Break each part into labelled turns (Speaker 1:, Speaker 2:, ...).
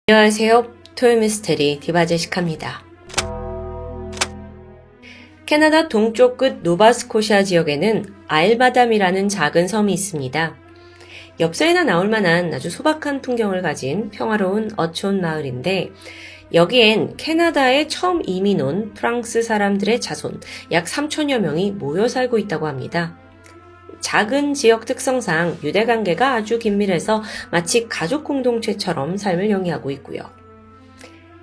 Speaker 1: 안녕하세요. 토요미스테리 디바제시카입니다. 캐나다 동쪽 끝 노바스코샤 지역에는 아일바담이라는 작은 섬이 있습니다. 엽서에나 나올 만한 아주 소박한 풍경을 가진 평화로운 어촌 마을인데 여기엔 캐나다에 처음 이민 온 프랑스 사람들의 자손 약 3천여 명이 모여 살고 있다고 합니다. 작은 지역 특성상 유대관계가 아주 긴밀해서 마치 가족 공동체처럼 삶을 영위하고 있고요.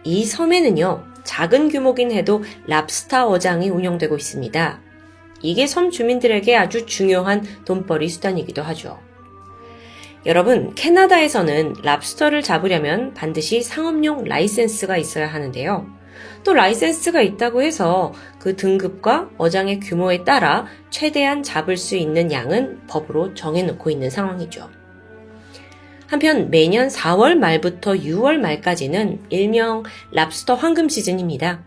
Speaker 1: 이 섬에는요, 작은 규모긴 해도 랍스터 어장이 운영되고 있습니다. 이게 섬 주민들에게 아주 중요한 돈벌이 수단이기도 하죠. 여러분, 캐나다에서는 랍스터를 잡으려면 반드시 상업용 라이센스가 있어야 하는데요. 또 라이센스가 있다고 해서 그 등급과 어장의 규모에 따라 최대한 잡을 수 있는 양은 법으로 정해놓고 있는 상황이죠. 한편 매년 4월 말부터 6월 말까지는 일명 랍스터 황금 시즌입니다.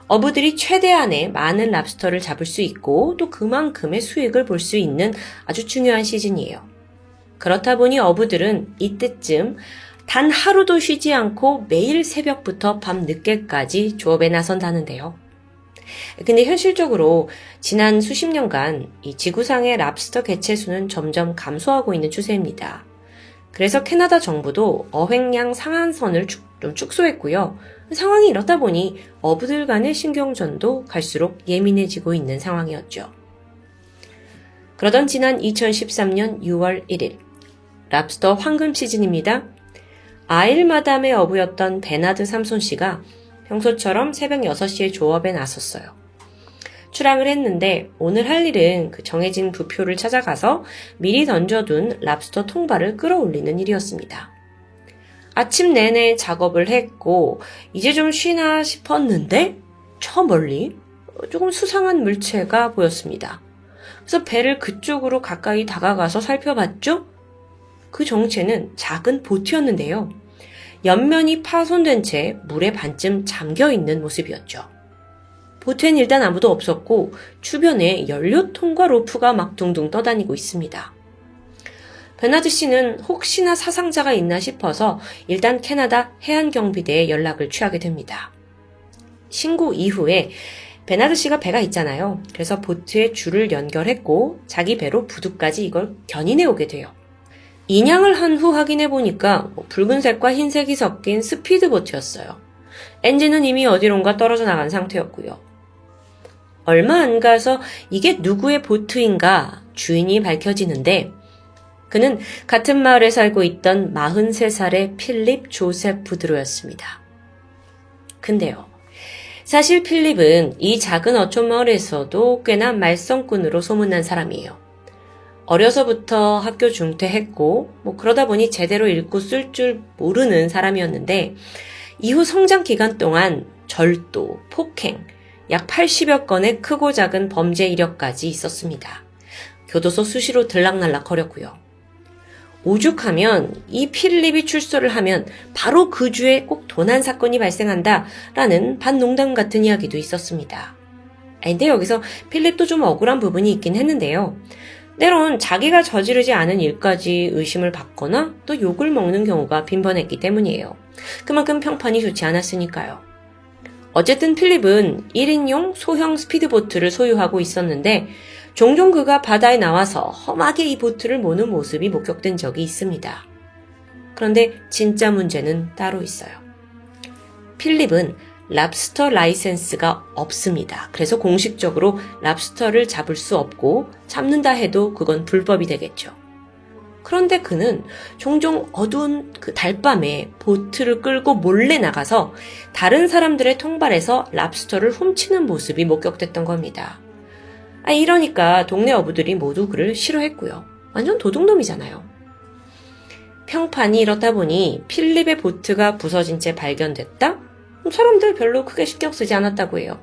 Speaker 1: 어부들이 최대한의 많은 랍스터를 잡을 수 있고 또 그만큼의 수익을 볼 수 있는 아주 중요한 시즌이에요. 그렇다 보니 어부들은 이때쯤 단 하루도 쉬지 않고 매일 새벽부터 밤 늦게까지 조업에 나선다는데요. 근데 현실적으로 지난 수십 년간 이 지구상의 랍스터 개체수는 점점 감소하고 있는 추세입니다. 그래서 캐나다 정부도 어획량 상한선을 좀 축소했고요. 상황이 이렇다 보니 어부들 간의 신경전도 갈수록 예민해지고 있는 상황이었죠. 그러던 지난 2013년 6월 1일 랍스터 황금 시즌입니다. 아일마담의 어부였던 베나드 삼손 씨가 평소처럼 새벽 6시에 조업에 나섰어요. 출항을 했는데 오늘 할 일은 그 정해진 부표를 찾아가서 미리 던져둔 랍스터 통발을 끌어올리는 일이었습니다. 아침 내내 작업을 했고 이제 좀 쉬나 싶었는데 저 멀리 조금 수상한 물체가 보였습니다. 그래서 배를 그쪽으로 가까이 다가가서 살펴봤죠? 그 정체는 작은 보트였는데요. 옆면이 파손된 채 물에 반쯤 잠겨있는 모습이었죠. 보트엔 일단 아무도 없었고 주변에 연료통과 로프가 막 둥둥 떠다니고 있습니다. 베나드 씨는 혹시나 사상자가 있나 싶어서 일단 캐나다 해안경비대에 연락을 취하게 됩니다. 신고 이후에 베나드 씨가 배가 있잖아요. 그래서 보트에 줄을 연결했고 자기 배로 부두까지 이걸 견인해 오게 돼요. 인양을 한 후 확인해 보니까 붉은색과 흰색이 섞인 스피드보트였어요. 엔진은 이미 어디론가 떨어져 나간 상태였고요. 얼마 안 가서 이게 누구의 보트인가 주인이 밝혀지는데 그는 같은 마을에 살고 있던 43살의 필립 조셉 부드로였습니다. 근데요. 사실 필립은 이 작은 어촌 마을에서도 꽤나 말썽꾼으로 소문난 사람이에요. 어려서부터 학교 중퇴했고 그러다 보니 제대로 읽고 쓸 줄 모르는 사람이었는데 이후 성장 기간 동안 절도, 폭행, 약 80여 건의 크고 작은 범죄 이력까지 있었습니다. 교도소 수시로 들락날락 거렸고요. 오죽하면 이 필립이 출소를 하면 바로 그 주에 꼭 도난 사건이 발생한다라는 반농담 같은 이야기도 있었습니다. 근데 여기서 필립도 좀 억울한 부분이 있긴 했는데요. 때론 자기가 저지르지 않은 일까지 의심을 받거나 또 욕을 먹는 경우가 빈번했기 때문이에요. 그만큼 평판이 좋지 않았으니까요. 어쨌든 필립은 1인용 소형 스피드보트를 소유하고 있었는데 종종 그가 바다에 나와서 험하게 이 보트를 모는 모습이 목격된 적이 있습니다. 그런데 진짜 문제는 따로 있어요. 필립은 랍스터 라이센스가 없습니다. 그래서 공식적으로 랍스터를 잡을 수 없고 잡는다 해도 그건 불법이 되겠죠. 그런데 그는 종종 어두운 그 달밤에 보트를 끌고 몰래 나가서 다른 사람들의 통발에서 랍스터를 훔치는 모습이 목격됐던 겁니다. 이러니까 동네 어부들이 모두 그를 싫어했고요. 완전 도둑놈이잖아요. 평판이 이렇다 보니 필립의 보트가 부서진 채 발견됐다? 사람들 별로 크게 신경 쓰지 않았다고 해요.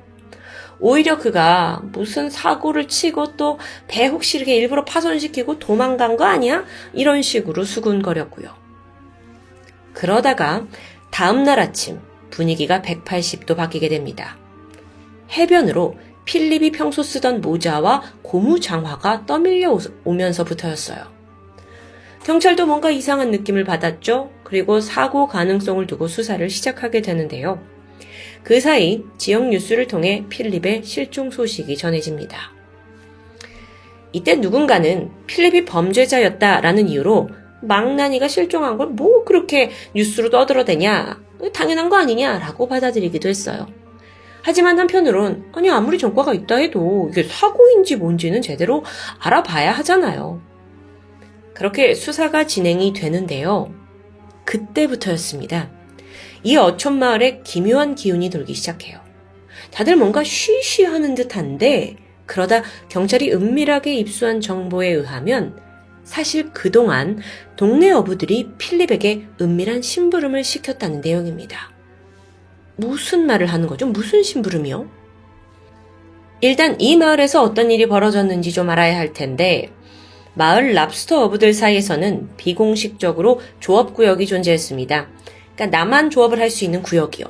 Speaker 1: 오히려 그가 무슨 사고를 치고 또 배 혹시 이렇게 일부러 파손시키고 도망간 거 아니야? 이런 식으로 수군거렸고요. 그러다가 다음날 아침 분위기가 180도 바뀌게 됩니다. 해변으로 필립이 평소 쓰던 모자와 고무장화가 떠밀려 오면서부터였어요. 경찰도 뭔가 이상한 느낌을 받았죠. 그리고 사고 가능성을 두고 수사를 시작하게 되는데요. 그 사이 지역 뉴스를 통해 필립의 실종 소식이 전해집니다. 이때 누군가는 필립이 범죄자였다라는 이유로 망나니가 실종한 걸 뭐 그렇게 뉴스로 떠들어대냐, 당연한 거 아니냐라고 받아들이기도 했어요. 하지만 한편으론 아니 아무리 전과가 있다 해도 이게 사고인지 뭔지는 제대로 알아봐야 하잖아요. 그렇게 수사가 진행이 되는데요. 그때부터였습니다. 이 어촌마을에 기묘한 기운이 돌기 시작해요. 다들 뭔가 쉬쉬하는 듯한데 그러다 경찰이 은밀하게 입수한 정보에 의하면 사실 그동안 동네 어부들이 필립에게 은밀한 심부름을 시켰다는 내용입니다. 무슨 말을 하는 거죠? 무슨 심부름이요? 일단 이 마을에서 어떤 일이 벌어졌는지 좀 알아야 할 텐데 마을 랍스터 어부들 사이에서는 비공식적으로 조업구역이 존재했습니다. 그러니까 나만 조업을 할 수 있는 구역이요.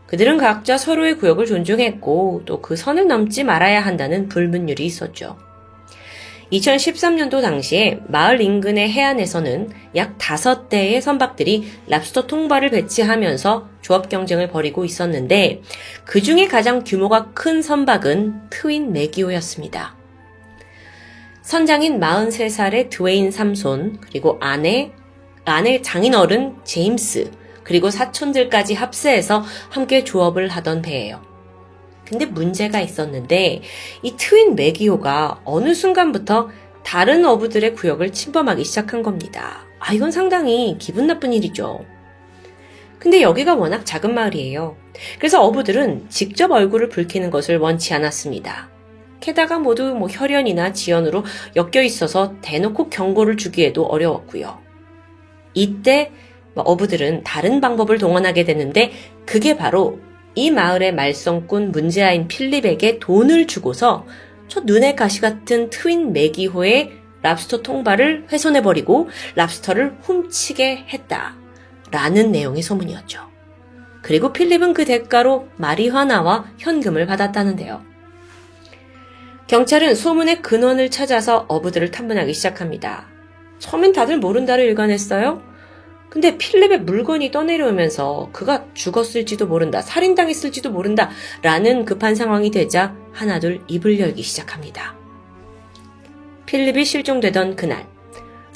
Speaker 1: 그들은 각자 서로의 구역을 존중했고 또 그 선을 넘지 말아야 한다는 불문율이 있었죠. 2013년도 당시에 마을 인근의 해안에서는 약 5대의 선박들이 랍스터 통발을 배치하면서 조업 경쟁을 벌이고 있었는데 그 중에 가장 규모가 큰 선박은 트윈 매기호였습니다. 선장인 43살의 드웨인 삼손, 그리고 아내 장인어른 제임스, 그리고 사촌들까지 합세해서 함께 조업을 하던 배예요. 근데 문제가 있었는데 이 트윈 매기호가 어느 순간부터 다른 어부들의 구역을 침범하기 시작한 겁니다. 이건 상당히 기분 나쁜 일이죠. 근데 여기가 워낙 작은 마을이에요. 그래서 어부들은 직접 얼굴을 붉히는 것을 원치 않았습니다. 게다가 모두 혈연이나 지연으로 엮여 있어서 대놓고 경고를 주기에도 어려웠고요. 이때 어부들은 다른 방법을 동원하게 되는데 그게 바로 이 마을의 말썽꾼 문제아인 필립에게 돈을 주고서 저 눈의 가시 같은 트윈 매기호의 랍스터 통발을 훼손해버리고 랍스터를 훔치게 했다라는 내용의 소문이었죠. 그리고 필립은 그 대가로 마리화나와 현금을 받았다는데요. 경찰은 소문의 근원을 찾아서 어부들을 탐문하기 시작합니다. 처음엔 다들 모른다를 일관했어요. 근데 필립의 물건이 떠내려오면서 그가 죽었을지도 모른다, 살인당했을지도 모른다 라는 급한 상황이 되자 하나둘 입을 열기 시작합니다. 필립이 실종되던 그날,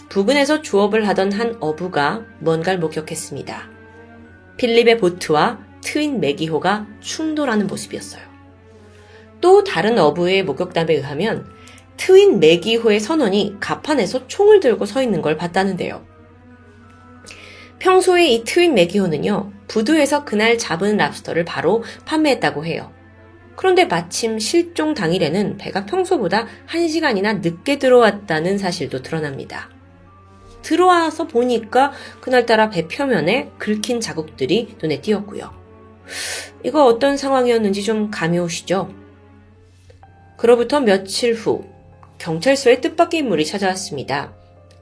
Speaker 1: 부근에서 조업을 하던 한 어부가 뭔가를 목격했습니다. 필립의 보트와 트윈 매기호가 충돌하는 모습이었어요. 또 다른 어부의 목격담에 의하면 트윈 매기호의 선원이 갑판에서 총을 들고 서 있는 걸 봤다는데요. 평소에 이 트윈 매기호는요, 부두에서 그날 잡은 랍스터를 바로 판매했다고 해요. 그런데 마침 실종 당일에는 배가 평소보다 1시간이나 늦게 들어왔다는 사실도 드러납니다. 들어와서 보니까 그날따라 배 표면에 긁힌 자국들이 눈에 띄었고요. 이거 어떤 상황이었는지 좀 감이 오시죠? 그로부터 며칠 후 경찰서에 뜻밖의 인물이 찾아왔습니다.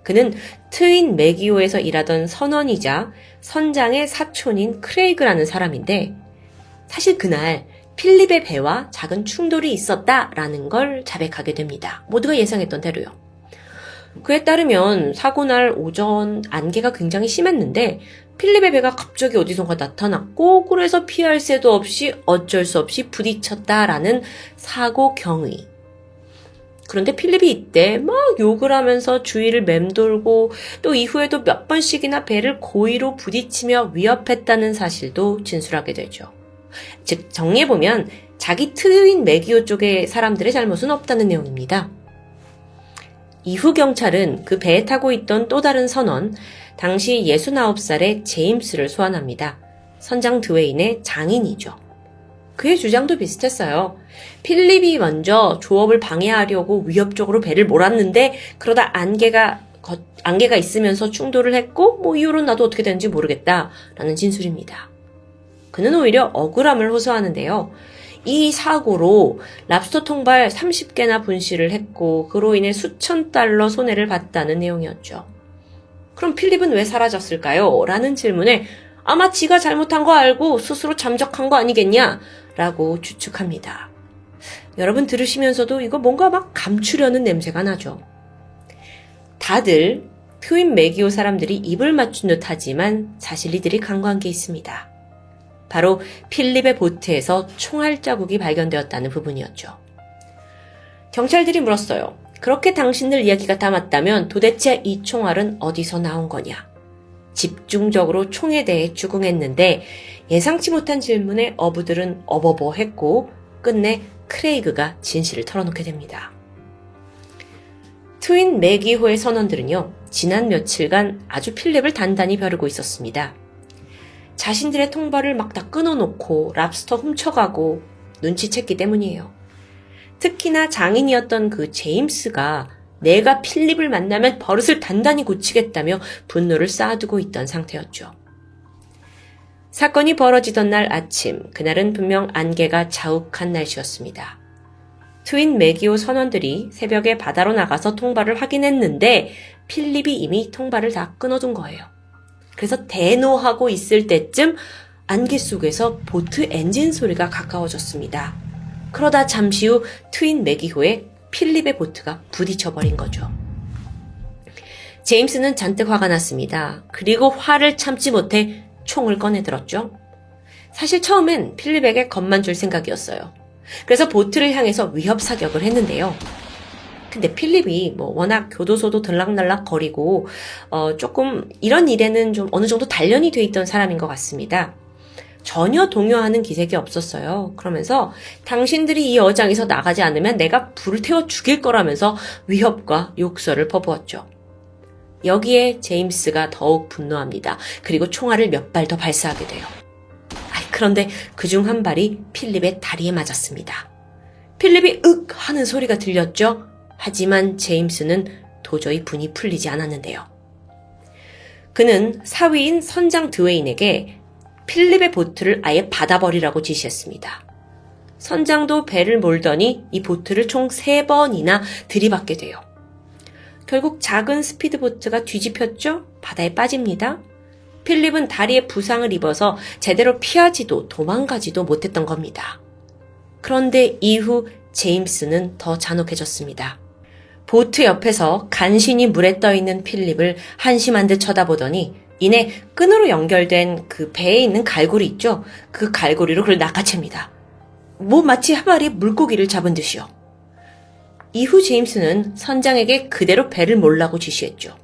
Speaker 1: 그는 트윈 매기호에서 일하던 선원이자 선장의 사촌인 크레이그라는 사람인데 사실 그날 필립의 배와 작은 충돌이 있었다라는 걸 자백하게 됩니다. 모두가 예상했던 대로요. 그에 따르면 사고날 오전 안개가 굉장히 심했는데 필립의 배가 갑자기 어디선가 나타났고 그래서 피할 새도 없이 어쩔 수 없이 부딪혔다라는 사고 경위. 그런데 필립이 이때 막 욕을 하면서 주위를 맴돌고 또 이후에도 몇 번씩이나 배를 고의로 부딪히며 위협했다는 사실도 진술하게 되죠. 즉 정리해보면 자기 트윈 매기호 쪽의 사람들의 잘못은 없다는 내용입니다. 이후 경찰은 그 배에 타고 있던 또 다른 선원, 당시 69살의 제임스를 소환합니다. 선장 드웨인의 장인이죠. 그의 주장도 비슷했어요. 필립이 먼저 조업을 방해하려고 위협적으로 배를 몰았는데 그러다 안개가 있으면서 충돌을 했고 이후로는 나도 어떻게 되는지 모르겠다라는 진술입니다. 그는 오히려 억울함을 호소하는데요. 이 사고로 랍스터 통발 30개나 분실을 했고 그로 인해 수천 달러 손해를 봤다는 내용이었죠. 그럼 필립은 왜 사라졌을까요? 라는 질문에 아마 지가 잘못한 거 알고 스스로 잠적한 거 아니겠냐? 라고 추측합니다. 여러분 들으시면서도 이거 뭔가 막 감추려는 냄새가 나죠. 다들 트윈 매기호 사람들이 입을 맞춘 듯 하지만 사실 이들이 간과한 게 있습니다. 바로 필립의 보트에서 총알 자국이 발견되었다는 부분이었죠. 경찰들이 물었어요. 그렇게 당신들 이야기가 다 맞다면 도대체 이 총알은 어디서 나온 거냐? 집중적으로 총에 대해 추궁했는데 예상치 못한 질문에 어부들은 어버버했고 끝내 크레이그가 진실을 털어놓게 됩니다. 트윈 매기호의 선원들은요, 지난 며칠간 아주 필립을 단단히 벼르고 있었습니다. 자신들의 통발을 막 다 끊어놓고 랍스터 훔쳐가고 눈치챘기 때문이에요. 특히나 장인이었던 그 제임스가 내가 필립을 만나면 버릇을 단단히 고치겠다며 분노를 쌓아두고 있던 상태였죠. 사건이 벌어지던 날 아침, 그날은 분명 안개가 자욱한 날씨였습니다. 트윈 매기호 선원들이 새벽에 바다로 나가서 통발을 확인했는데 필립이 이미 통발을 다 끊어둔 거예요. 그래서 대노하고 있을 때쯤 안개 속에서 보트 엔진 소리가 가까워졌습니다. 그러다 잠시 후 트윈 매기호에 필립의 보트가 부딪혀버린 거죠. 제임스는 잔뜩 화가 났습니다. 그리고 화를 참지 못해 총을 꺼내들었죠. 사실 처음엔 필립에게 겁만 줄 생각이었어요. 그래서 보트를 향해서 위협 사격을 했는데요. 근데 필립이 워낙 교도소도 들락날락 거리고 조금 이런 일에는 좀 어느 정도 단련이 돼 있던 사람인 것 같습니다. 전혀 동요하는 기색이 없었어요. 그러면서 당신들이 이 어장에서 나가지 않으면 내가 불을 태워 죽일 거라면서 위협과 욕설을 퍼부었죠. 여기에 제임스가 더욱 분노합니다. 그리고 총알을 몇 발 더 발사하게 돼요. 그런데 그중 한 발이 필립의 다리에 맞았습니다. 필립이 윽 하는 소리가 들렸죠. 하지만 제임스는 도저히 분이 풀리지 않았는데요. 그는 사위인 선장 드웨인에게 필립의 보트를 아예 받아버리라고 지시했습니다. 선장도 배를 몰더니 이 보트를 총 3번이나 들이받게 돼요. 결국 작은 스피드보트가 뒤집혔죠? 바다에 빠집니다. 필립은 다리에 부상을 입어서 제대로 피하지도 도망가지도 못했던 겁니다. 그런데 이후 제임스는 더 잔혹해졌습니다. 보트 옆에서 간신히 물에 떠있는 필립을 한심한 듯 쳐다보더니 이내 끈으로 연결된 그 배에 있는 갈고리 있죠? 그 갈고리로 그를 낚아챕니다. 마치 한 마리의 물고기를 잡은 듯이요. 이후 제임스는 선장에게 그대로 배를 몰라고 지시했죠.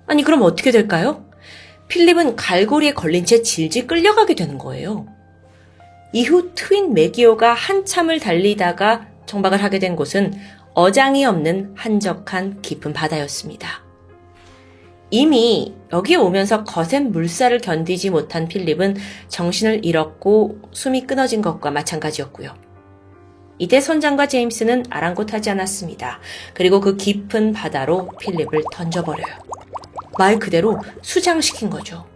Speaker 1: 아니 그럼 어떻게 될까요? 필립은 갈고리에 걸린 채 질질 끌려가게 되는 거예요. 이후 트윈 매기호가 한참을 달리다가 정박을 하게 된 곳은 어장이 없는 한적한 깊은 바다였습니다. 이미 여기에 오면서 거센 물살을 견디지 못한 필립은 정신을 잃었고 숨이 끊어진 것과 마찬가지였고요. 이때 선장과 제임스는 아랑곳하지 않았습니다. 그리고 그 깊은 바다로 필립을 던져버려요. 말 그대로 수장시킨 거죠.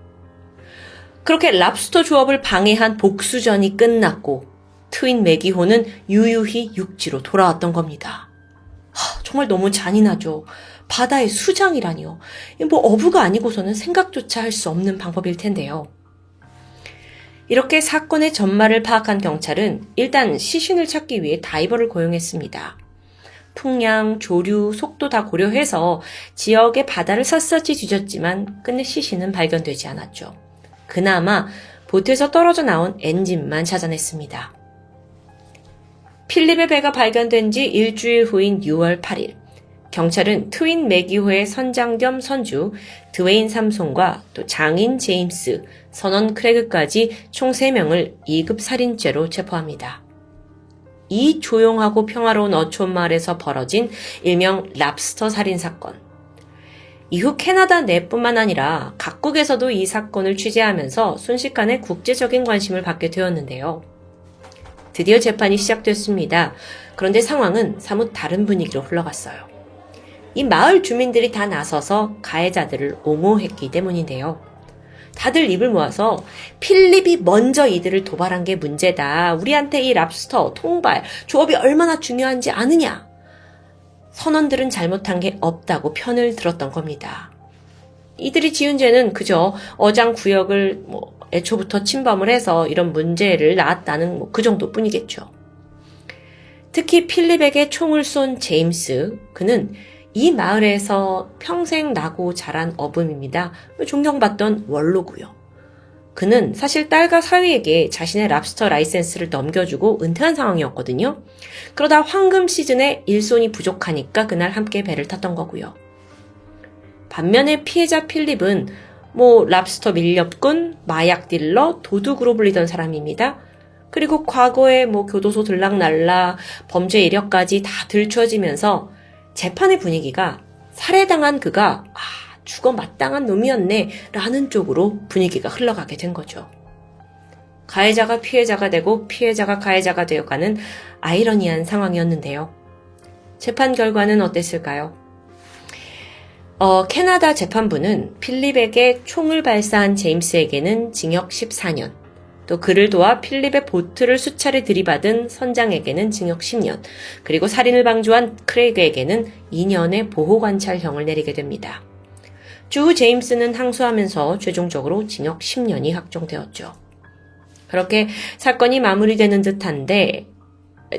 Speaker 1: 그렇게 랍스터 조업을 방해한 복수전이 끝났고 트윈 매기호는 유유히 육지로 돌아왔던 겁니다. 정말 너무 잔인하죠. 바다의 수장이라니요. 어부가 아니고서는 생각조차 할 수 없는 방법일 텐데요. 이렇게 사건의 전말을 파악한 경찰은 일단 시신을 찾기 위해 다이버를 고용했습니다. 풍량, 조류, 속도 다 고려해서 지역의 바다를 샅샅이 뒤졌지만 끝내 시신은 발견되지 않았죠. 그나마 보트에서 떨어져 나온 엔진만 찾아냈습니다. 필립의 배가 발견된 지 일주일 후인 6월 8일, 경찰은 트윈 매기호의 선장 겸 선주 드웨인 삼손과 또 장인 제임스, 선원 크레그까지 총 3명을 2급 살인죄로 체포합니다. 이 조용하고 평화로운 어촌 마을에서 벌어진 일명 랍스터 살인 사건. 이후 캐나다 내뿐만 아니라 각국에서도 이 사건을 취재하면서 순식간에 국제적인 관심을 받게 되었는데요. 드디어 재판이 시작됐습니다. 그런데 상황은 사뭇 다른 분위기로 흘러갔어요. 이 마을 주민들이 다 나서서 가해자들을 옹호했기 때문인데요. 다들 입을 모아서 필립이 먼저 이들을 도발한 게 문제다. 우리한테 이 랍스터, 통발, 조업이 얼마나 중요한지 아느냐. 선원들은 잘못한 게 없다고 편을 들었던 겁니다. 이들이 지은 죄는 그저 어장 구역을 애초부터 침범을 해서 이런 문제를 낳았다는 그 정도뿐이겠죠. 특히 필립에게 총을 쏜 제임스, 그는 이 마을에서 평생 나고 자란 어분입니다. 존경받던 원로고요. 그는 사실 딸과 사위에게 자신의 랍스터 라이센스를 넘겨주고 은퇴한 상황이었거든요. 그러다 황금 시즌에 일손이 부족하니까 그날 함께 배를 탔던 거고요. 반면에 피해자 필립은 랍스터 밀렵꾼, 마약 딜러, 도둑으로 불리던 사람입니다. 그리고 과거에 교도소 들락날락, 범죄 이력까지 다 들춰지면서 재판의 분위기가 살해당한 그가 죽어 마땅한 놈이었네 라는 쪽으로 분위기가 흘러가게 된 거죠. 가해자가 피해자가 되고 피해자가 가해자가 되어가는 아이러니한 상황이었는데요. 재판 결과는 어땠을까요? 캐나다 재판부는 필립에게 총을 발사한 제임스에게는 징역 14년, 또 그를 도와 필립의 보트를 수차례 들이받은 선장에게는 징역 10년, 그리고 살인을 방조한 크레이그에게는 2년의 보호관찰형을 내리게 됩니다. 추후 제임스는 항소하면서 최종적으로 징역 10년이 확정되었죠. 그렇게 사건이 마무리되는 듯한데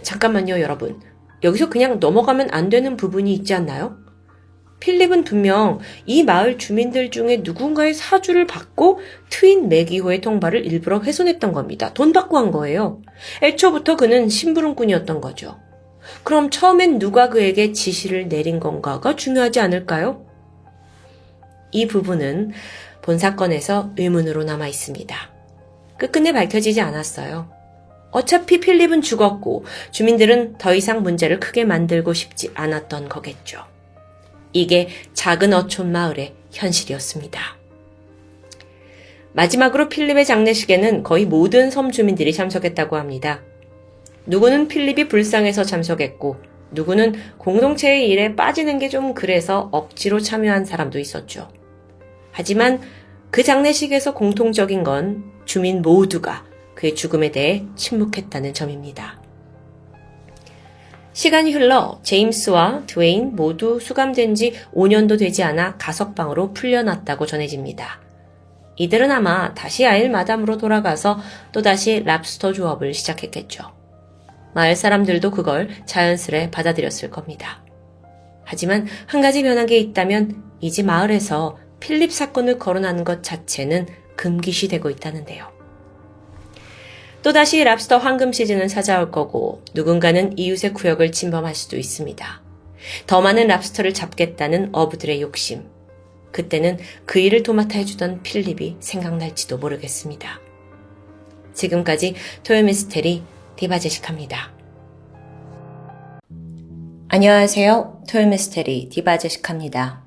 Speaker 1: 잠깐만요, 여러분. 여기서 그냥 넘어가면 안 되는 부분이 있지 않나요? 필립은 분명 이 마을 주민들 중에 누군가의 사주를 받고 트윈 매기호의 통발을 일부러 훼손했던 겁니다. 돈 받고 한 거예요. 애초부터 그는 심부름꾼이었던 거죠. 그럼 처음엔 누가 그에게 지시를 내린 건가가 중요하지 않을까요? 이 부분은 본 사건에서 의문으로 남아 있습니다. 끝끝내 밝혀지지 않았어요. 어차피 필립은 죽었고 주민들은 더 이상 문제를 크게 만들고 싶지 않았던 거겠죠. 이게 작은 어촌 마을의 현실이었습니다. 마지막으로 필립의 장례식에는 거의 모든 섬 주민들이 참석했다고 합니다. 누구는 필립이 불쌍해서 참석했고 누구는 공동체의 일에 빠지는 게 좀 그래서 억지로 참여한 사람도 있었죠. 하지만 그 장례식에서 공통적인 건 주민 모두가 그의 죽음에 대해 침묵했다는 점입니다. 시간이 흘러 제임스와 드웨인 모두 수감된 지 5년도 되지 않아 가석방으로 풀려났다고 전해집니다. 이들은 아마 다시 아일 마담으로 돌아가서 또다시 랍스터 조업을 시작했겠죠. 마을 사람들도 그걸 자연스레 받아들였을 겁니다. 하지만 한 가지 변한 게 있다면 이제 마을에서 필립 사건을 거론하는 것 자체는 금기시되고 있다는데요. 또다시 랍스터 황금 시즌은 찾아올 거고 누군가는 이웃의 구역을 침범할 수도 있습니다. 더 많은 랍스터를 잡겠다는 어부들의 욕심. 그때는 그 일을 도맡아 해주던 필립이 생각날지도 모르겠습니다. 지금까지 토요미스테리 디바제시카입니다. 안녕하세요. 토요미스테리 디바제시카입니다.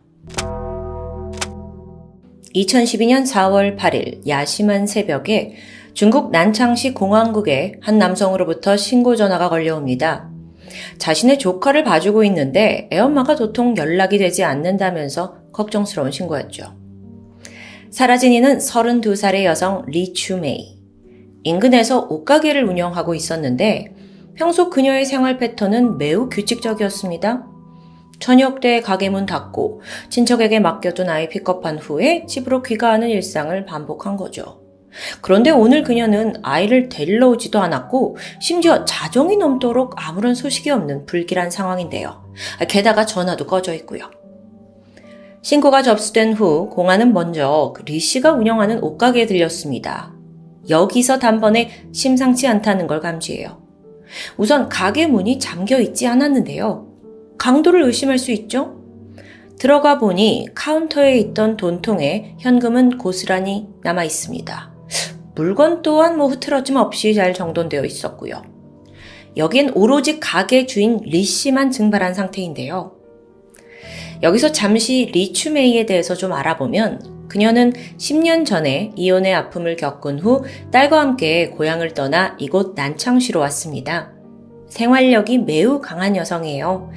Speaker 1: 2012년 4월 8일 야심한 새벽에 중국 난창시 공항국에 한 남성으로부터 신고 전화가 걸려옵니다. 자신의 조카를 봐주고 있는데 애엄마가 도통 연락이 되지 않는다면서 걱정스러운 신고였죠. 사라진 이는 32살의 여성 리 추메이. 인근에서 옷가게를 운영하고 있었는데 평소 그녀의 생활 패턴은 매우 규칙적이었습니다. 저녁 때 가게 문 닫고 친척에게 맡겨둔 아이 픽업한 후에 집으로 귀가하는 일상을 반복한 거죠. 그런데 오늘 그녀는 아이를 데리러 오지도 않았고 심지어 자정이 넘도록 아무런 소식이 없는 불길한 상황인데요. 게다가 전화도 꺼져 있고요. 신고가 접수된 후 공안은 먼저 리 씨가 운영하는 옷가게에 들렸습니다. 여기서 단번에 심상치 않다는 걸 감지해요. 우선 가게 문이 잠겨 있지 않았는데요. 강도를 의심할 수 있죠? 들어가 보니 카운터에 있던 돈통에 현금은 고스란히 남아 있습니다. 물건 또한 흐트러짐 없이 잘 정돈되어 있었고요. 여긴 오로지 가게 주인 리 씨만 증발한 상태인데요. 여기서 잠시 리 추메이에 대해서 좀 알아보면 그녀는 10년 전에 이혼의 아픔을 겪은 후 딸과 함께 고향을 떠나 이곳 난창시로 왔습니다. 생활력이 매우 강한 여성이에요.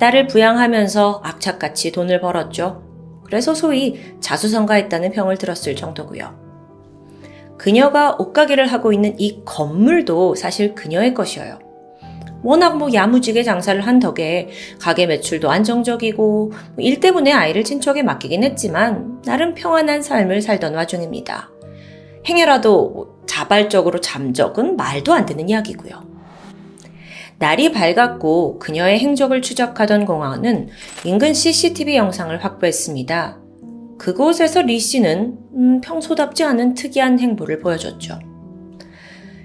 Speaker 1: 딸을 부양하면서 악착같이 돈을 벌었죠. 그래서 소위 자수성가했다는 평을 들었을 정도고요. 그녀가 옷가게를 하고 있는 이 건물도 사실 그녀의 것이어요. 워낙 야무지게 장사를 한 덕에 가게 매출도 안정적이고 일 때문에 아이를 친척에 맡기긴 했지만 나름 평안한 삶을 살던 와중입니다. 행여라도 자발적으로 잠적은 말도 안 되는 이야기고요. 날이 밝았고 그녀의 행적을 추적하던 공항은 인근 CCTV 영상을 확보했습니다. 그곳에서 리 씨는 평소답지 않은 특이한 행보를 보여줬죠.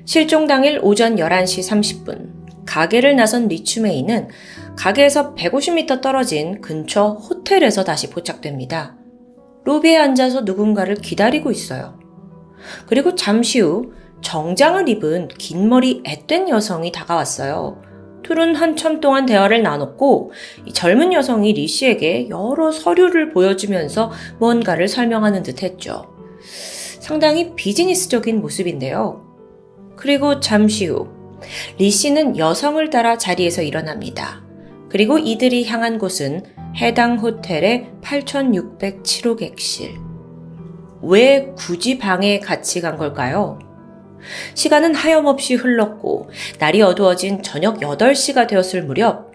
Speaker 1: 실종 당일 오전 11시 30분, 가게를 나선 리추메이는 가게에서 150m 떨어진 근처 호텔에서 다시 포착됩니다. 로비에 앉아서 누군가를 기다리고 있어요. 그리고 잠시 후 정장을 입은 긴 머리 앳된 여성이 다가왔어요. 둘은 한참 동안 대화를 나눴고 이 젊은 여성이 리 씨에게 여러 서류를 보여주면서 뭔가를 설명하는 듯 했죠. 상당히 비즈니스적인 모습인데요. 그리고 잠시 후 리 씨는 여성을 따라 자리에서 일어납니다. 그리고 이들이 향한 곳은 해당 호텔의 8607호 객실. 왜 굳이 방에 같이 간 걸까요? 시간은 하염없이 흘렀고 날이 어두워진 저녁 8시가 되었을 무렵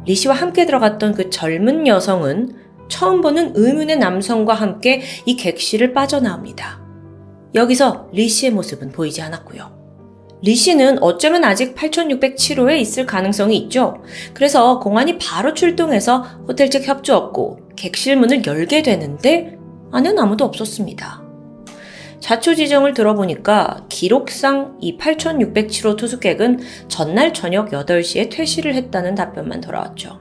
Speaker 1: 리 씨와 함께 들어갔던 그 젊은 여성은 처음 보는 의문의 남성과 함께 이 객실을 빠져나옵니다. 여기서 리 씨의 모습은 보이지 않았고요. 리 씨는 어쩌면 아직 8607호에 있을 가능성이 있죠. 그래서 공안이 바로 출동해서 호텔 측 협조했고 객실 문을 열게 되는데 안에는 아무도 없었습니다. 자초지정을 들어보니까 기록상 이 8607호 투숙객은 전날 저녁 8시에 퇴실을 했다는 답변만 돌아왔죠.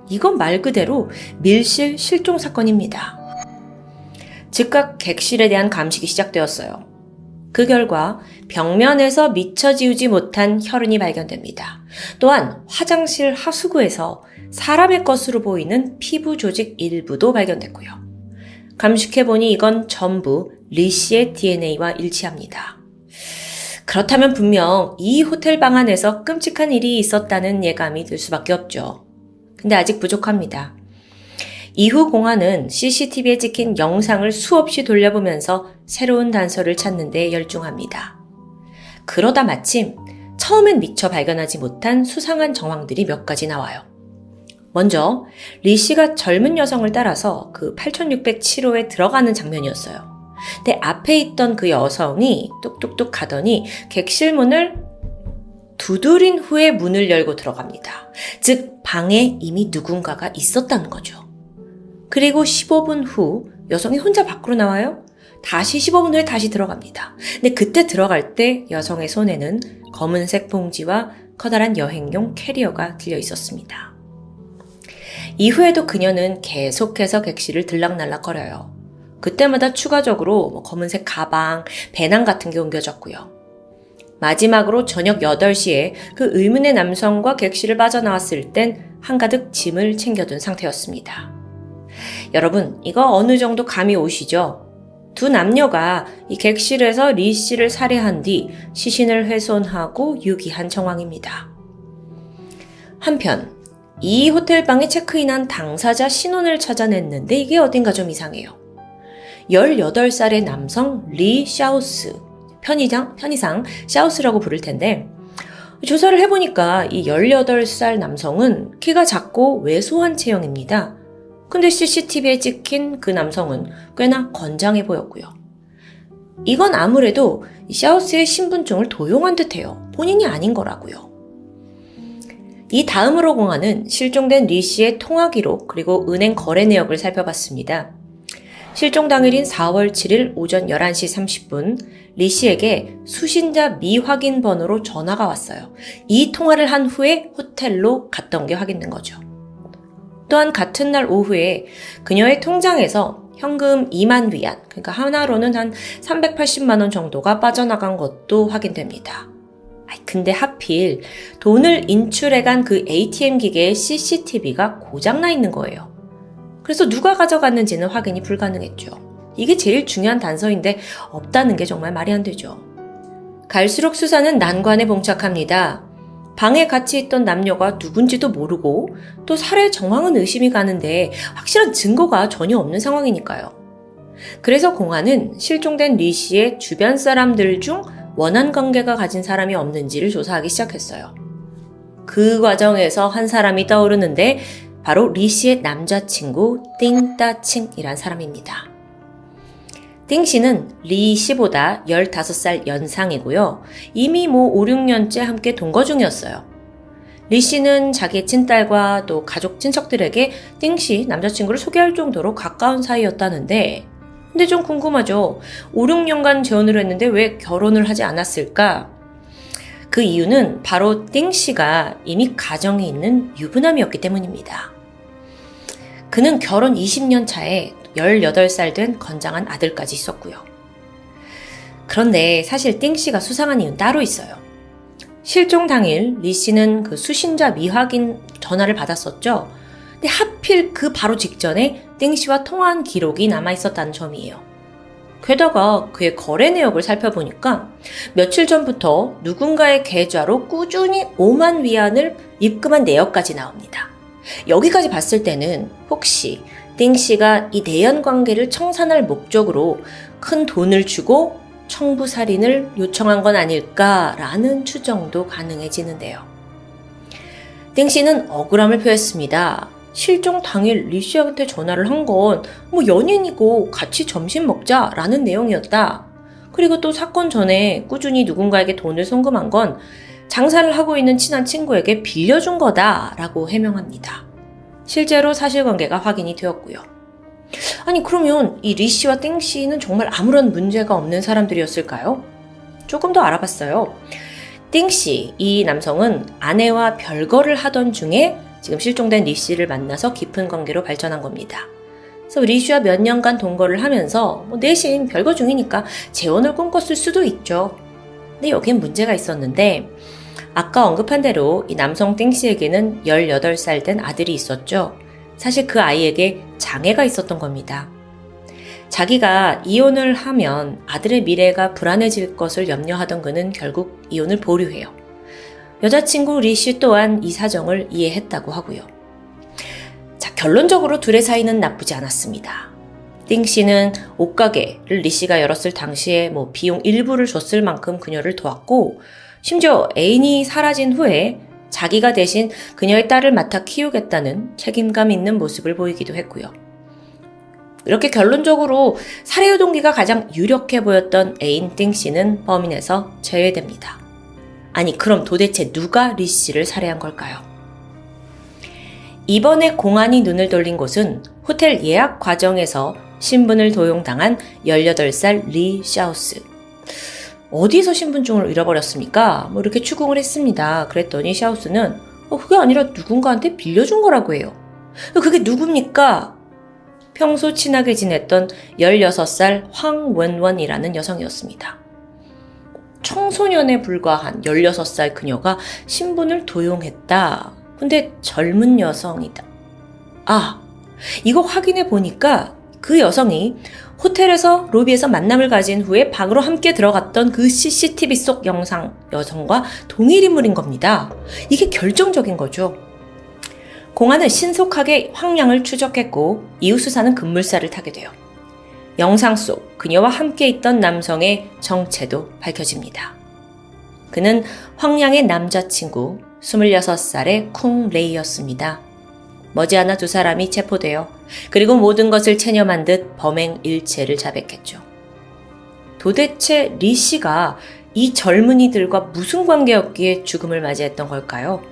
Speaker 1: 이건 말 그대로 밀실 실종 사건입니다. 즉각 객실에 대한 감식이 시작되었어요. 그 결과 벽면에서 미처 지우지 못한 혈흔이 발견됩니다. 또한 화장실 하수구에서 사람의 것으로 보이는 피부 조직 일부도 발견됐고요. 감식해보니 이건 전부 리 씨의 DNA와 일치합니다. 그렇다면 분명 이 호텔 방 안에서 끔찍한 일이 있었다는 예감이 들 수밖에 없죠. 근데 아직 부족합니다. 이후 공안은 CCTV에 찍힌 영상을 수없이 돌려보면서 새로운 단서를 찾는 데 열중합니다. 그러다 마침 처음엔 미처 발견하지 못한 수상한 정황들이 몇 가지 나와요. 먼저 리 씨가 젊은 여성을 따라서 그 8607호에 들어가는 장면이었어요. 근데 앞에 있던 그 여성이 뚝뚝뚝 가더니 객실 문을 두드린 후에 문을 열고 들어갑니다. 즉 방에 이미 누군가가 있었다는 거죠. 그리고 15분 후 여성이 혼자 밖으로 나와요. 다시 15분 후에 다시 들어갑니다. 근데 그때 들어갈 때 여성의 손에는 검은색 봉지와 커다란 여행용 캐리어가 들려 있었습니다. 이후에도 그녀는 계속해서 객실을 들락날락거려요. 그때마다 추가적으로 검은색 가방, 배낭 같은 게 옮겨졌고요. 마지막으로 저녁 8시에 그 의문의 남성과 객실을 빠져나왔을 땐 한가득 짐을 챙겨둔 상태였습니다. 여러분, 이거 어느 정도 감이 오시죠? 두 남녀가 이 객실에서 리 씨를 살해한 뒤 시신을 훼손하고 유기한 정황입니다. 한편 이 호텔방에 체크인한 당사자 신원을 찾아냈는데 이게 어딘가 좀 이상해요. 18살의 남성 리 샤우스, 편의상 샤우스라고 부를 텐데 조사를 해보니까 이 18살 남성은 키가 작고 왜소한 체형입니다. 근데 CCTV에 찍힌 그 남성은 꽤나 건장해 보였고요. 이건 아무래도 샤우스의 신분증을 도용한 듯해요. 본인이 아닌 거라고요. 이 다음으로 공안은 실종된 리 씨의 통화 기록 그리고 은행 거래 내역을 살펴봤습니다. 실종 당일인 4월 7일 오전 11시 30분 리 씨에게 수신자 미확인 번호로 전화가 왔어요. 이 통화를 한 후에 호텔로 갔던 게 확인된 거죠. 또한 같은 날 오후에 그녀의 통장에서 현금 2만 위안, 그러니까 하나로는 한 380만 원 정도가 빠져나간 것도 확인됩니다. 근데 하필 돈을 인출해간 그 ATM 기계의 CCTV가 고장나 있는 거예요. 그래서 누가 가져갔는지는 확인이 불가능했죠. 이게 제일 중요한 단서인데 없다는 게 정말 말이 안 되죠. 갈수록 수사는 난관에 봉착합니다. 방에 같이 있던 남녀가 누군지도 모르고 또 살해 정황은 의심이 가는데 확실한 증거가 전혀 없는 상황이니까요. 그래서 공안은 실종된 리 씨의 주변 사람들 중 원한 관계가 가진 사람이 없는지를 조사하기 시작했어요. 그 과정에서 한 사람이 떠오르는데 바로 리 씨의 남자친구 띵따칭이란 사람입니다. 띵 씨는 리 씨보다 15살 연상이고요. 이미 5, 6년째 함께 동거 중이었어요. 리 씨는 자기의 친딸과 또 가족 친척들에게 띵 씨 남자친구를 소개할 정도로 가까운 사이였다는데, 근데 좀 궁금하죠. 5, 6년간 재혼을 했는데 왜 결혼을 하지 않았을까? 그 이유는 바로 띵 씨가 이미 가정이 있는 유부남이었기 때문입니다. 그는 결혼 20년 차에 18살 된 건장한 아들까지 있었고요. 그런데 사실 띵 씨가 수상한 이유는 따로 있어요. 실종 당일 리 씨는 그 수신자 미확인 전화를 받았었죠. 근데 하필 그 바로 직전에 띵 씨와 통화한 기록이 남아 있었다는 점이에요. 게다가 그의 거래 내역을 살펴보니까 며칠 전부터 누군가의 계좌로 꾸준히 5만 위안을 입금한 내역까지 나옵니다. 여기까지 봤을 때는 혹시 띵 씨가 이 내연 관계를 청산할 목적으로 큰 돈을 주고 청부 살인을 요청한 건 아닐까라는 추정도 가능해지는데요. 띵 씨는 억울함을 표했습니다. 실종 당일 리 씨한테 전화를 한 건 연인이고 같이 점심 먹자라는 내용이었다. 그리고 또 사건 전에 꾸준히 누군가에게 돈을 송금한 건 장사를 하고 있는 친한 친구에게 빌려준 거다라고 해명합니다. 실제로 사실관계가 확인이 되었고요. 아니 그러면 이 리 씨와 띵 씨는 정말 아무런 문제가 없는 사람들이었을까요? 조금 더 알아봤어요. 띵 씨, 이 남성은 아내와 별거를 하던 중에 지금 실종된 리 씨를 만나서 깊은 관계로 발전한 겁니다. 그래서 리 씨와 몇 년간 동거를 하면서 내심 별거 중이니까 재혼을 꿈꿨을 수도 있죠. 근데 여긴 문제가 있었는데 아까 언급한 대로 이 남성 띵 씨에게는 18살 된 아들이 있었죠. 사실 그 아이에게 장애가 있었던 겁니다. 자기가 이혼을 하면 아들의 미래가 불안해질 것을 염려하던 그는 결국 이혼을 보류해요. 여자친구 리 씨 또한 이 사정을 이해했다고 하고요. 자, 결론적으로 둘의 사이는 나쁘지 않았습니다. 띵 씨는 옷가게를 리 씨가 열었을 당시에 비용 일부를 줬을 만큼 그녀를 도왔고, 심지어 애인이 사라진 후에 자기가 대신 그녀의 딸을 맡아 키우겠다는 책임감 있는 모습을 보이기도 했고요. 이렇게 결론적으로 살해 동기가 가장 유력해 보였던 애인 띵 씨는 범인에서 제외됩니다. 아니 그럼 도대체 누가 리 씨를 살해한 걸까요? 이번에 공안이 눈을 돌린 곳은 호텔 예약 과정에서 신분을 도용당한 18살 리 샤우스. 어디서 신분증을 잃어버렸습니까? 이렇게 추궁을 했습니다. 그랬더니 샤우스는 그게 아니라 누군가한테 빌려준 거라고 해요. 그게 누굽니까? 평소 친하게 지냈던 16살 황원원이라는 여성이었습니다. 청소년에 불과한 16살 그녀가 신분을 도용했다. 근데 젊은 여성이다. 이거 확인해 보니까 그 여성이 호텔에서 로비에서 만남을 가진 후에 방으로 함께 들어갔던 그 CCTV 속 영상 여성과 동일 인물인 겁니다. 이게 결정적인 거죠. 공안은 신속하게 황량을 추적했고 이후 수사는 급물살을 타게 돼요. 영상 속 그녀와 함께 있던 남성의 정체도 밝혀집니다. 그는 황량의 남자친구 26살의 쿵 레이였습니다. 머지않아 두 사람이 체포되어 그리고 모든 것을 체념한 듯 범행 일체를 자백했죠. 도대체 리 씨가 이 젊은이들과 무슨 관계였기에 죽음을 맞이했던 걸까요?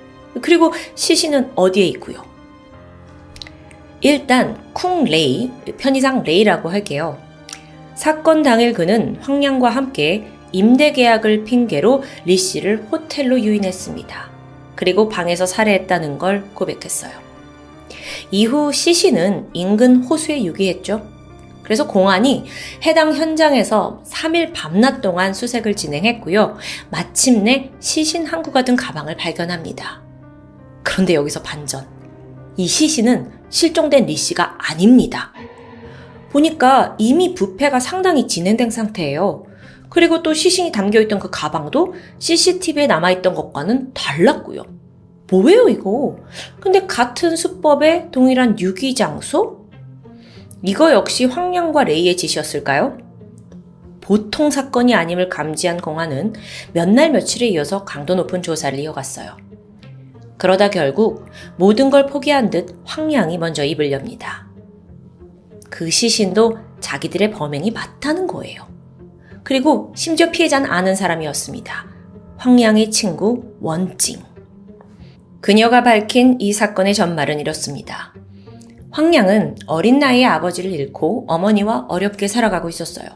Speaker 1: 그리고 시신은 어디에 있고요? 일단 쿵 레이, 편의상 레이라고 할게요. 사건 당일 그는 황량과 함께 임대 계약을 핑계로 리 씨를 호텔로 유인했습니다. 그리고 방에서 살해했다는 걸 고백했어요. 이후 시신은 인근 호수에 유기했죠. 그래서 공안이 해당 현장에서 3일 밤낮 동안 수색을 진행했고요. 마침내 시신 한 구가 든 가방을 발견합니다. 그런데 여기서 반전. 이 시신은 실종된 리 씨가 아닙니다. 보니까 이미 부패가 상당히 진행된 상태예요. 그리고 또 시신이 담겨있던 그 가방도 CCTV에 남아있던 것과는 달랐고요. 뭐예요 이거? 근데 같은 수법에 동일한 유기장소? 이거 역시 황량과 레이의 짓이었을까요? 보통 사건이 아님을 감지한 공안은 몇 날 며칠에 이어서 강도 높은 조사를 이어갔어요. 그러다 결국 모든 걸 포기한 듯 황량이 먼저 입을 엽니다. 그 시신도 자기들의 범행이 맞다는 거예요. 그리고 심지어 피해자는 아는 사람이었습니다. 황량의 친구 원징. 그녀가 밝힌 이 사건의 전말은 이렇습니다. 황량은 어린 나이에 아버지를 잃고 어머니와 어렵게 살아가고 있었어요.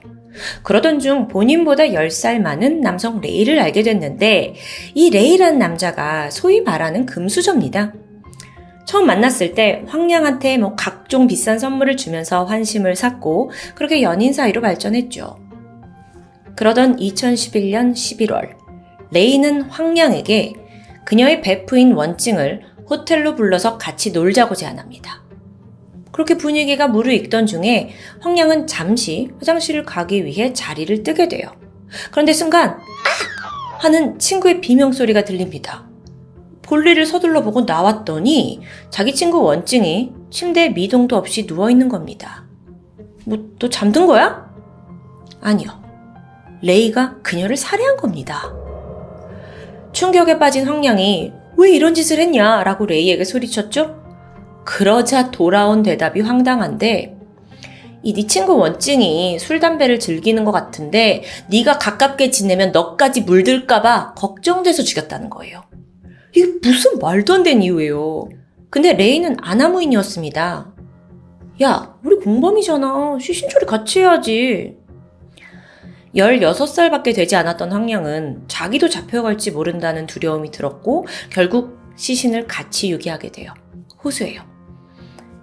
Speaker 1: 그러던 중 본인보다 10살 많은 남성 레이를 알게 됐는데 이 레이라는 남자가 소위 말하는 금수저입니다. 처음 만났을 때 황량한테 각종 비싼 선물을 주면서 환심을 샀고 그렇게 연인 사이로 발전했죠. 그러던 2011년 11월 레이는 황량에게 그녀의 베프인 원증을 호텔로 불러서 같이 놀자고 제안합니다. 그렇게 분위기가 무르익던 중에 황량은 잠시 화장실을 가기 위해 자리를 뜨게 돼요. 그런데 순간 아! 하는 친구의 비명소리가 들립니다. 볼일을 서둘러 보고 나왔더니 자기 친구 원증이 침대에 미동도 없이 누워있는 겁니다. 너 잠든 거야? 아니요. 레이가 그녀를 살해한 겁니다. 충격에 빠진 황량이 왜 이런 짓을 했냐 라고 레이에게 소리쳤죠? 그러자 돌아온 대답이 황당한데 네 친구 원증이 술, 담배를 즐기는 것 같은데 네가 가깝게 지내면 너까지 물들까봐 걱정돼서 죽였다는 거예요. 이게 무슨 말도 안 되는 이유예요. 근데 레이는 아나무인이었습니다. 야, 우리 공범이잖아. 시신 처리 같이 해야지. 16살밖에 되지 않았던 황량은 자기도 잡혀갈지 모른다는 두려움이 들었고 결국 시신을 같이 유기하게 돼요. 호수예요.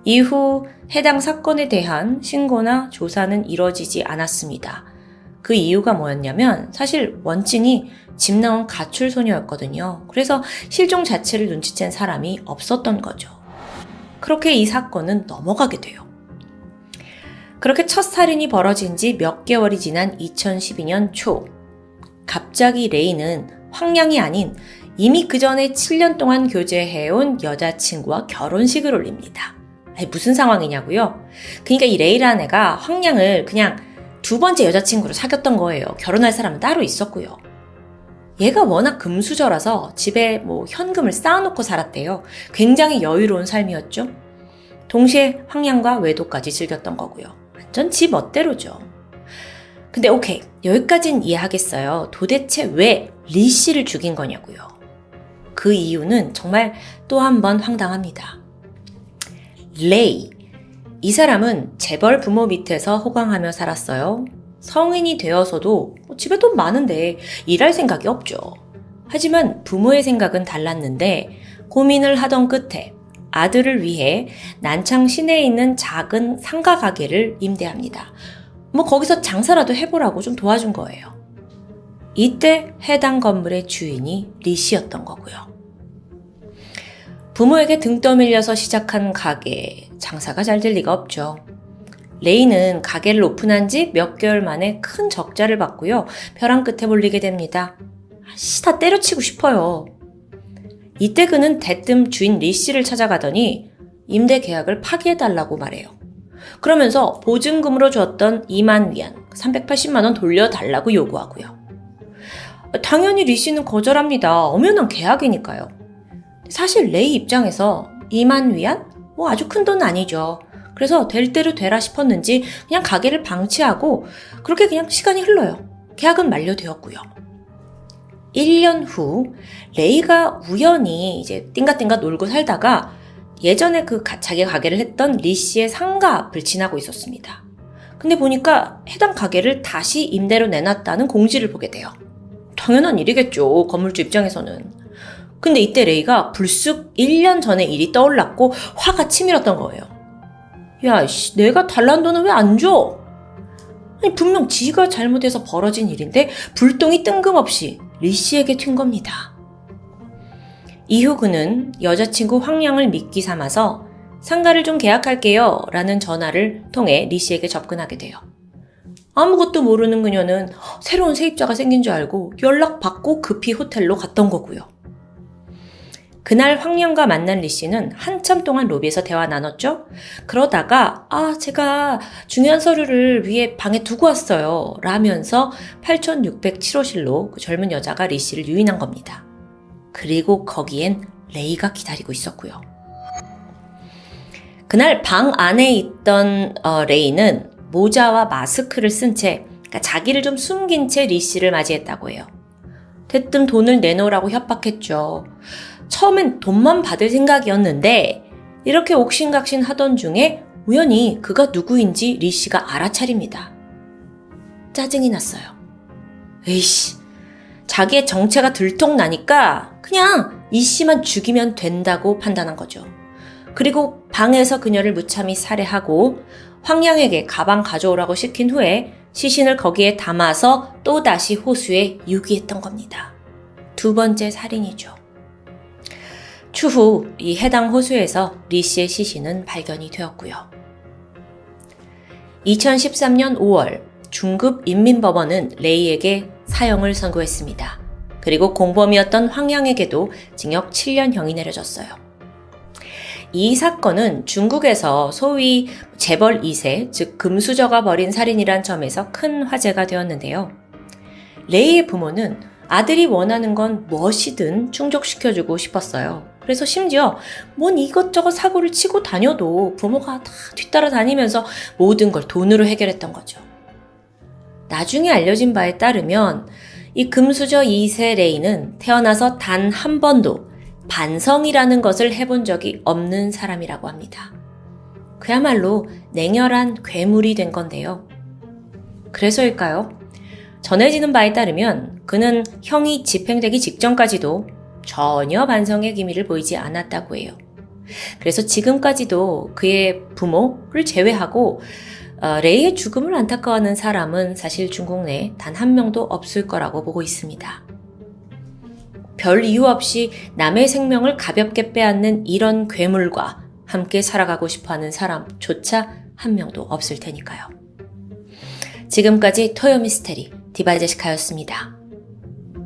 Speaker 1: 이후 해당 사건에 대한 신고나 조사는 이뤄지지 않았습니다. 그 이유가 뭐였냐면 사실 원증이 집 나온 가출 소녀였거든요. 그래서 실종 자체를 눈치챈 사람이 없었던 거죠. 그렇게 이 사건은 넘어가게 돼요. 그렇게 첫 살인이 벌어진 지 몇 개월이 지난 2012년 초 갑자기 레이는 황량이 아닌 이미 그 전에 7년 동안 교제해온 여자친구와 결혼식을 올립니다. 무슨 상황이냐고요? 그러니까 이 레이라는 애가 황량을 그냥 두 번째 여자친구로 사귀었던 거예요. 결혼할 사람은 따로 있었고요. 얘가 워낙 금수저라서 집에 현금을 쌓아놓고 살았대요. 굉장히 여유로운 삶이었죠. 동시에 황량과 외도까지 즐겼던 거고요. 완전 지 멋대로죠. 근데 오케이, 여기까진 이해하겠어요. 도대체 왜 리 씨를 죽인 거냐고요. 그 이유는 정말 또 한 번 황당합니다. 레이, 이 사람은 재벌 부모 밑에서 호강하며 살았어요. 성인이 되어서도 집에 돈 많은데 일할 생각이 없죠. 하지만 부모의 생각은 달랐는데 고민을 하던 끝에 아들을 위해 난창 시내에 있는 작은 상가 가게를 임대합니다. 거기서 장사라도 해보라고 좀 도와준 거예요. 이때 해당 건물의 주인이 리 씨였던 거고요. 부모에게 등 떠밀려서 시작한 가게, 장사가 잘 될 리가 없죠. 레이는 가게를 오픈한 지 몇 개월 만에 큰 적자를 받고요. 벼랑 끝에 몰리게 됩니다. 다 때려치고 싶어요. 이때 그는 대뜸 주인 리 씨를 찾아가더니 임대 계약을 파기해달라고 말해요. 그러면서 보증금으로 줬던 2만 위안, 380만 원 돌려달라고 요구하고요. 당연히 리 씨는 거절합니다. 엄연한 계약이니까요. 사실 레이 입장에서 2만 위안? 아주 큰 돈은 아니죠. 그래서 될 대로 되라 싶었는지 그냥 가게를 방치하고 그렇게 그냥 시간이 흘러요. 계약은 만료되었고요. 1년 후 레이가 우연히 이제 띵가띵가 놀고 살다가 예전에 자기 가게를 했던 리 씨의 상가 앞을 지나고 있었습니다. 근데 보니까 해당 가게를 다시 임대로 내놨다는 공지를 보게 돼요. 당연한 일이겠죠. 건물주 입장에서는. 근데 이때 레이가 불쑥 1년 전의 일이 떠올랐고 화가 치밀었던 거예요. 야, 내가 달란 돈은 왜 안 줘? 아니, 분명 지가 잘못해서 벌어진 일인데 불똥이 뜬금없이 리 씨에게 튄 겁니다. 이후 그는 여자친구 황량을 미끼 삼아서 상가를 좀 계약할게요 라는 전화를 통해 리 씨에게 접근하게 돼요. 아무것도 모르는 그녀는 새로운 세입자가 생긴 줄 알고 연락받고 급히 호텔로 갔던 거고요. 그날 황량과 만난 리 씨는 한참 동안 로비에서 대화 나눴죠. 그러다가 제가 중요한 서류를 위에 방에 두고 왔어요 라면서 8607호실로 그 젊은 여자가 리 씨를 유인한 겁니다. 그리고 거기엔 레이가 기다리고 있었고요. 그날 방 안에 있던 레이는 모자와 마스크를 쓴 채 자기를 좀 숨긴 채 리 씨를 맞이했다고 해요. 대뜸 돈을 내놓으라고 협박했죠. 처음엔 돈만 받을 생각이었는데 이렇게 옥신각신 하던 중에 우연히 그가 누구인지 리 씨가 알아차립니다. 짜증이 났어요. 에이씨, 자기의 정체가 들통나니까 그냥 이 씨만 죽이면 된다고 판단한 거죠. 그리고 방에서 그녀를 무참히 살해하고 황양에게 가방 가져오라고 시킨 후에 시신을 거기에 담아서 또다시 호수에 유기했던 겁니다. 두 번째 살인이죠. 추후 이 해당 호수에서 리 씨의 시신은 발견이 되었고요. 2013년 5월 중급 인민법원은 레이에게 사형을 선고했습니다. 그리고 공범이었던 황양에게도 징역 7년형이 내려졌어요. 이 사건은 중국에서 소위 재벌 2세, 즉 금수저가 벌인 살인이란 점에서 큰 화제가 되었는데요. 레이의 부모는 아들이 원하는 건 무엇이든 충족시켜주고 싶었어요. 그래서 심지어 뭔 이것저것 사고를 치고 다녀도 부모가 다 뒤따라 다니면서 모든 걸 돈으로 해결했던 거죠. 나중에 알려진 바에 따르면 이 금수저 2세 레이는 태어나서 단 한 번도 반성이라는 것을 해본 적이 없는 사람이라고 합니다. 그야말로 냉혈한 괴물이 된 건데요. 그래서일까요? 전해지는 바에 따르면 그는 형이 집행되기 직전까지도 전혀 반성의 기미를 보이지 않았다고 해요. 그래서 지금까지도 그의 부모를 제외하고 레이의 죽음을 안타까워하는 사람은 사실 중국 내에 단 한 명도 없을 거라고 보고 있습니다. 별 이유 없이 남의 생명을 가볍게 빼앗는 이런 괴물과 함께 살아가고 싶어하는 사람조차 한 명도 없을 테니까요. 지금까지 토요미스테리 디바제시카였습니다.